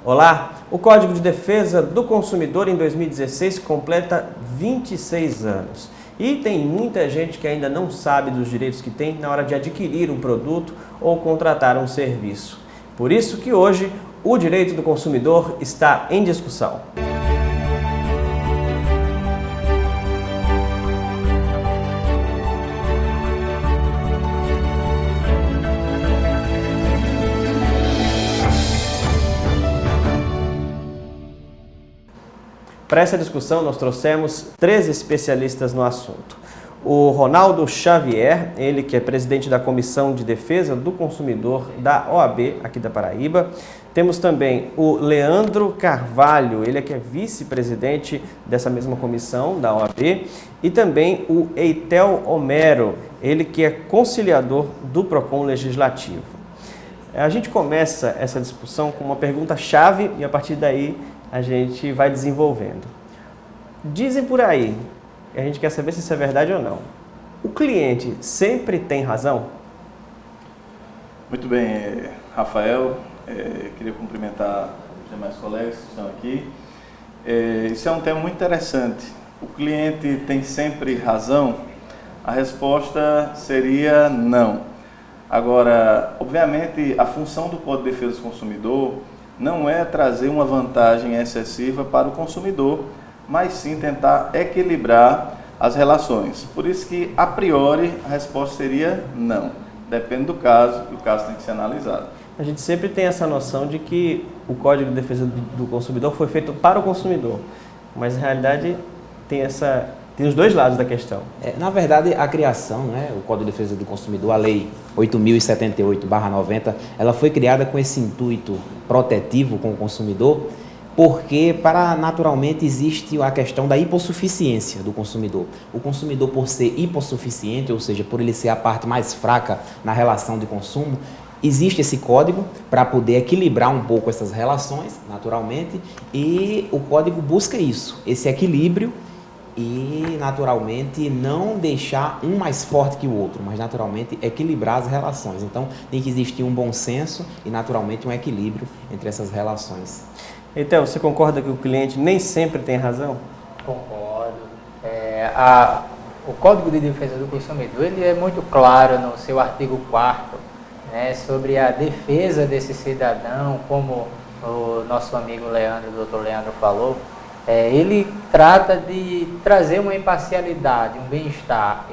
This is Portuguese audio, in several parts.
Olá, o Código de Defesa do Consumidor em 2016 completa 26 anos. E tem muita gente que ainda não sabe dos direitos que tem na hora de adquirir um produto ou contratar um serviço. Por isso que hoje o direito do consumidor está em discussão. Para essa discussão, nós trouxemos 3 especialistas no assunto. O Ronaldo Xavier, ele que é presidente da Comissão de Defesa do Consumidor da OAB, aqui da Paraíba. Temos também o Leandro Carvalho, ele que é vice-presidente dessa mesma comissão da OAB. E também o Eitel Homero, ele que é conciliador do PROCON Legislativo. A gente começa essa discussão com uma pergunta-chave e a partir daí a gente vai desenvolvendo. Dizem por aí, e a gente quer saber se isso é verdade ou não. O cliente sempre tem razão? Muito bem, Rafael. Queria cumprimentar os demais colegas que estão aqui. Isso é um tema muito interessante. O cliente tem sempre razão? A resposta seria não. Agora, obviamente, a função do Código de Defesa do Consumidor não é trazer uma vantagem excessiva para o consumidor, mas sim tentar equilibrar as relações. Por isso que, a priori, a resposta seria não. Depende do caso, e o caso tem que ser analisado. A gente sempre tem essa noção de que o Código de Defesa do Consumidor foi feito para o consumidor, mas na realidade tem os dois lados da questão. Na verdade, a criação, o Código de Defesa do Consumidor, a Lei 8.078/90, ela foi criada com esse intuito protetivo com o consumidor, porque naturalmente existe a questão da hipossuficiência do consumidor. O consumidor, por ser hipossuficiente, ou seja, por ele ser a parte mais fraca na relação de consumo, existe esse código para poder equilibrar um pouco essas relações, naturalmente, e o código busca isso, esse equilíbrio, e naturalmente não deixar um mais forte que o outro, mas naturalmente equilibrar as relações. Então tem que existir um bom senso e naturalmente um equilíbrio entre essas relações. Então, você concorda que o cliente nem sempre tem razão? Concordo. O Código de Defesa do Consumidor ele é muito claro no seu artigo 4º, sobre a defesa desse cidadão, como o nosso amigo Leandro, o doutor Leandro falou. Ele trata de trazer uma imparcialidade, um bem-estar.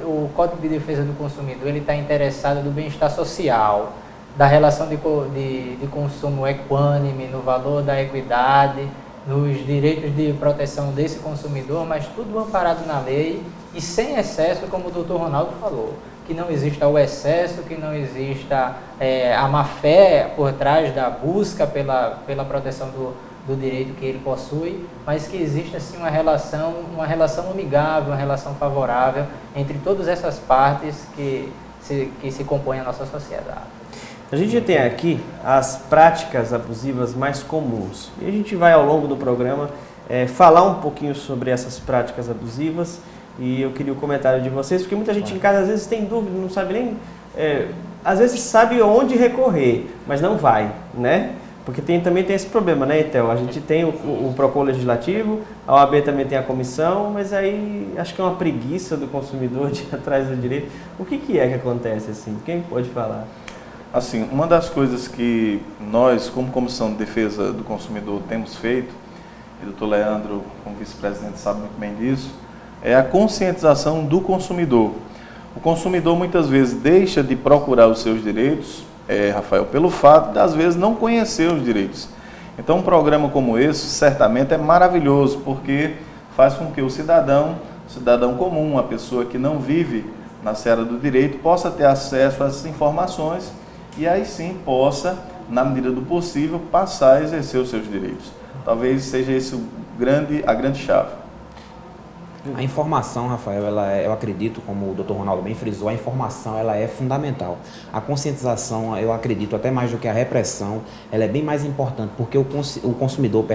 O Código de Defesa do Consumidor está interessado no bem-estar social, da relação de consumo equânime, no valor da equidade, nos direitos de proteção desse consumidor, mas tudo amparado na lei e sem excesso, como o doutor Ronaldo falou, que não exista o excesso, que não exista a má-fé por trás da busca pela proteção do direito que ele possui, mas que existe assim uma relação amigável, uma relação favorável entre todas essas partes que se compõem a nossa sociedade. A gente tem aqui as práticas abusivas mais comuns e a gente vai ao longo do programa falar um pouquinho sobre essas práticas abusivas e eu queria o comentário de vocês, porque muita gente em casa às vezes tem dúvida, não sabe nem, às vezes sabe onde recorrer, mas não vai, né? Porque também tem esse problema, né, Eitel? A gente tem o PROCON Legislativo, a OAB também tem a comissão, mas aí acho que é uma preguiça do consumidor de ir atrás do direito. O que é que acontece assim? Quem pode falar? Assim, uma das coisas que nós, como Comissão de Defesa do Consumidor, temos feito, e o doutor Leandro, como vice-presidente, sabe muito bem disso, é a conscientização do consumidor. O consumidor muitas vezes deixa de procurar os seus direitos, Rafael, pelo fato de, às vezes, não conhecer os direitos. Então, um programa como esse, certamente, é maravilhoso, porque faz com que o cidadão comum, a pessoa que não vive na seara do direito, possa ter acesso a essas informações e aí sim possa, na medida do possível, passar a exercer os seus direitos. Talvez seja esse a grande chave. A informação, Rafael, eu acredito, como o Dr. Ronaldo bem frisou, a informação ela é fundamental. A conscientização, eu acredito, até mais do que a repressão, ela é bem mais importante, porque o consumidor,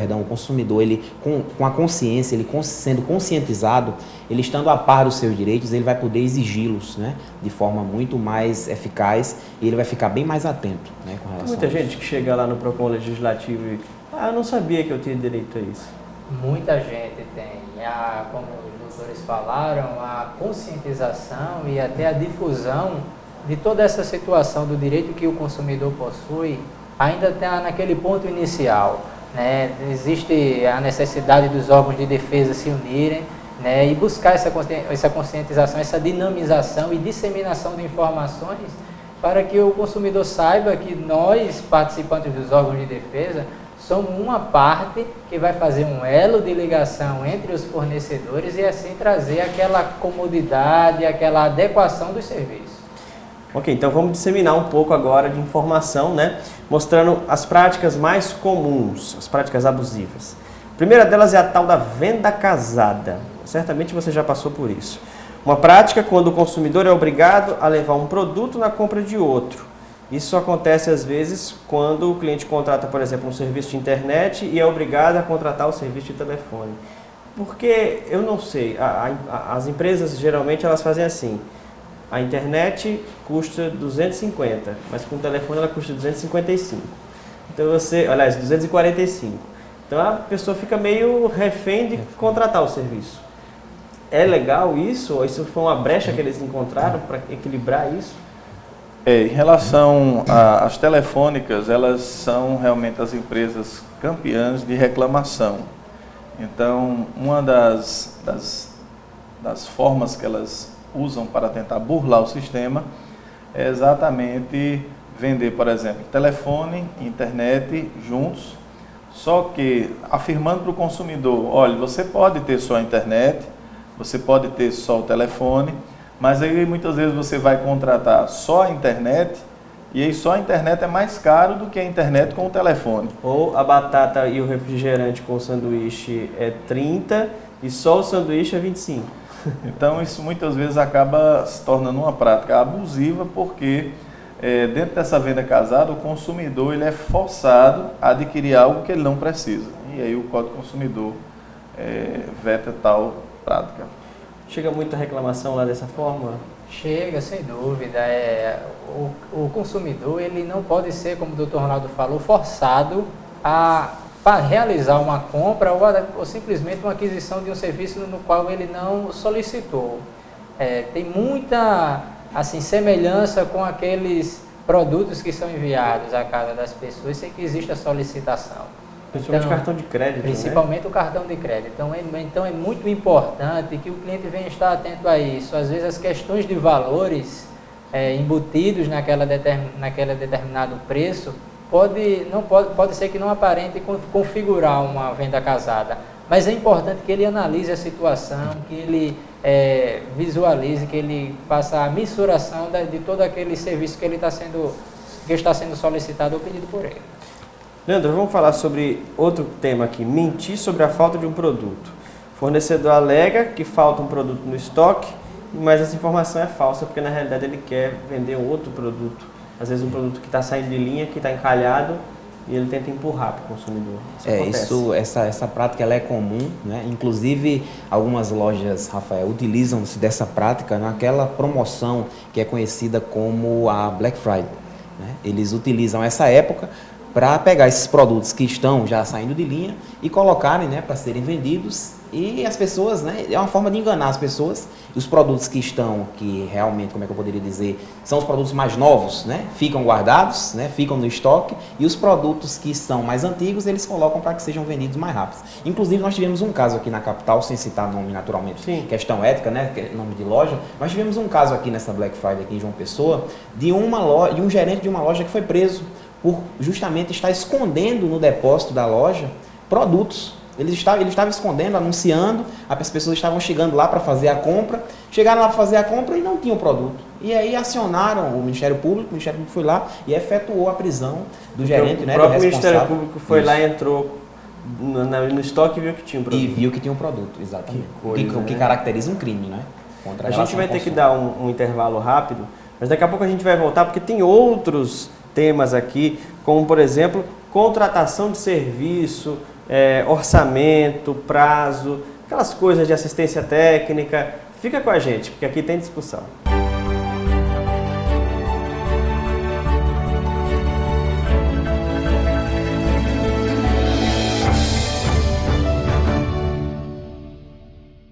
ele com a consciência, ele sendo conscientizado, ele estando a par dos seus direitos, ele vai poder exigi-los, né, de forma muito mais eficaz e ele vai ficar bem mais atento, né, com relação Muita a isso. gente que chega lá no PROCON Legislativo e eu não sabia que eu tinha direito a isso. Muita gente tem. Como os doutores falaram, a conscientização e até a difusão de toda essa situação do direito que o consumidor possui ainda está naquele ponto inicial, né? Existe a necessidade dos órgãos de defesa se unirem, né, e buscar essa conscientização, essa dinamização e disseminação de informações para que o consumidor saiba que nós, participantes dos órgãos de defesa, somos uma parte que vai fazer um elo de ligação entre os fornecedores e assim trazer aquela comodidade, aquela adequação dos serviços. Ok, então vamos disseminar um pouco agora de informação, né? Mostrando as práticas mais comuns, as práticas abusivas. A primeira delas é a tal da venda casada. Certamente você já passou por isso. Uma prática quando o consumidor é obrigado a levar um produto na compra de outro. Isso acontece às vezes quando o cliente contrata, por exemplo, um serviço de internet e é obrigado a contratar o serviço de telefone. Porque, eu não sei, as empresas geralmente elas fazem assim, a internet custa 250, mas com o telefone ela custa 255. Então aliás, 245. Então a pessoa fica meio refém de contratar o serviço. É legal isso? Ou isso foi uma brecha que eles encontraram para equilibrar isso? Em relação às telefônicas, elas são realmente as empresas campeãs de reclamação. Então, uma das formas que elas usam para tentar burlar o sistema é exatamente vender, por exemplo, telefone e internet juntos, só que afirmando para o consumidor, olha, você pode ter só a internet, você pode ter só o telefone, mas aí muitas vezes você vai contratar só a internet e aí só a internet é mais caro do que a internet com o telefone. Ou a batata e o refrigerante com o sanduíche é 30 e só o sanduíche é 25. Então isso muitas vezes acaba se tornando uma prática abusiva porque dentro dessa venda casada o consumidor ele é forçado a adquirir algo que ele não precisa. E aí o Código do Consumidor veta tal prática. Chega muita reclamação lá dessa forma? Chega, sem dúvida. O consumidor ele não pode ser, como o Dr. Ronaldo falou, forçado para realizar uma compra ou simplesmente uma aquisição de um serviço no qual ele não solicitou. Tem muita semelhança com aqueles produtos que são enviados à casa das pessoas sem que exista solicitação. Principalmente o cartão de crédito, principalmente, né? O cartão de crédito. Então é muito importante que o cliente venha estar atento a isso. Às vezes as questões de valores embutidos naquele determinado preço pode ser que não aparente configurar uma venda casada. Mas é importante que ele analise a situação, que ele visualize, que ele faça a mensuração de todo aquele serviço que está sendo solicitado ou pedido por ele. Leandro, vamos falar sobre outro tema aqui, mentir sobre a falta de um produto. O fornecedor alega que falta um produto no estoque, mas essa informação é falsa, porque na realidade ele quer vender um outro produto. Às vezes um produto que está saindo de linha, que está encalhado, e ele tenta empurrar para o consumidor. Essa prática ela é comum, né? Inclusive algumas lojas, Rafael, utilizam-se dessa prática naquela promoção que é conhecida como a Black Friday, né? Eles utilizam essa época para pegar esses produtos que estão já saindo de linha e colocarem, né, para serem vendidos, e as pessoas, né, é uma forma de enganar as pessoas. E os produtos que realmente, como é que eu poderia dizer, são os produtos mais novos, né, ficam guardados, né, ficam no estoque, e os produtos que são mais antigos, eles colocam para que sejam vendidos mais rápido. Inclusive, nós tivemos um caso aqui na capital, sem citar nome naturalmente, sim, questão ética, né, nome de loja, nós tivemos um caso aqui nessa Black Friday aqui em João Pessoa, de um gerente de uma loja que foi preso por justamente estar escondendo no depósito da loja produtos. Ele estava escondendo, anunciando, as pessoas estavam chegando lá para fazer a compra, chegaram lá para fazer a compra e não tinham produto. E aí acionaram o Ministério Público foi lá e efetuou a prisão do gerente, o né, próprio do responsável. Ministério Público foi lá e entrou no estoque e viu que tinha um produto. E viu que tinha um produto, exatamente. Que O que né? caracteriza um crime, né? Contra A gente vai ter que relação dar um intervalo rápido, mas daqui a pouco a gente vai voltar, porque tem outros temas aqui, como, por exemplo, contratação de serviço, orçamento, prazo, aquelas coisas de assistência técnica. Fica com a gente, porque aqui tem discussão.